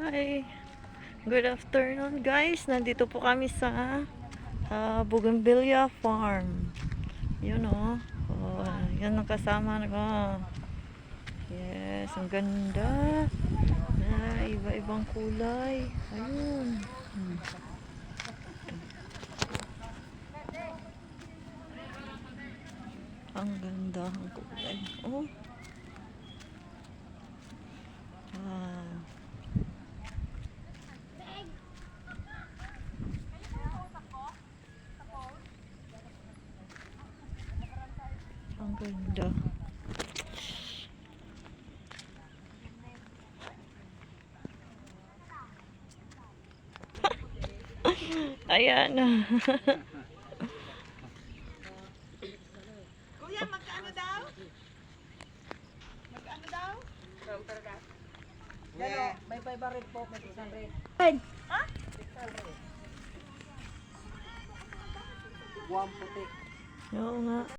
Hi! Good afternoon guys. Nandito po kami sa Bougainvillea Farm. Yun o. Yan ang kasama ko. Yes, ang ganda. Iba-ibang kulay. Ayun. Ang ganda ang kulay. Oh. Ang ganda. Ayan. Kuya, magkano daw? Magkano daw? Gano? May 500 po, may 600. Ha? 600. Buwang puti. Oo nga.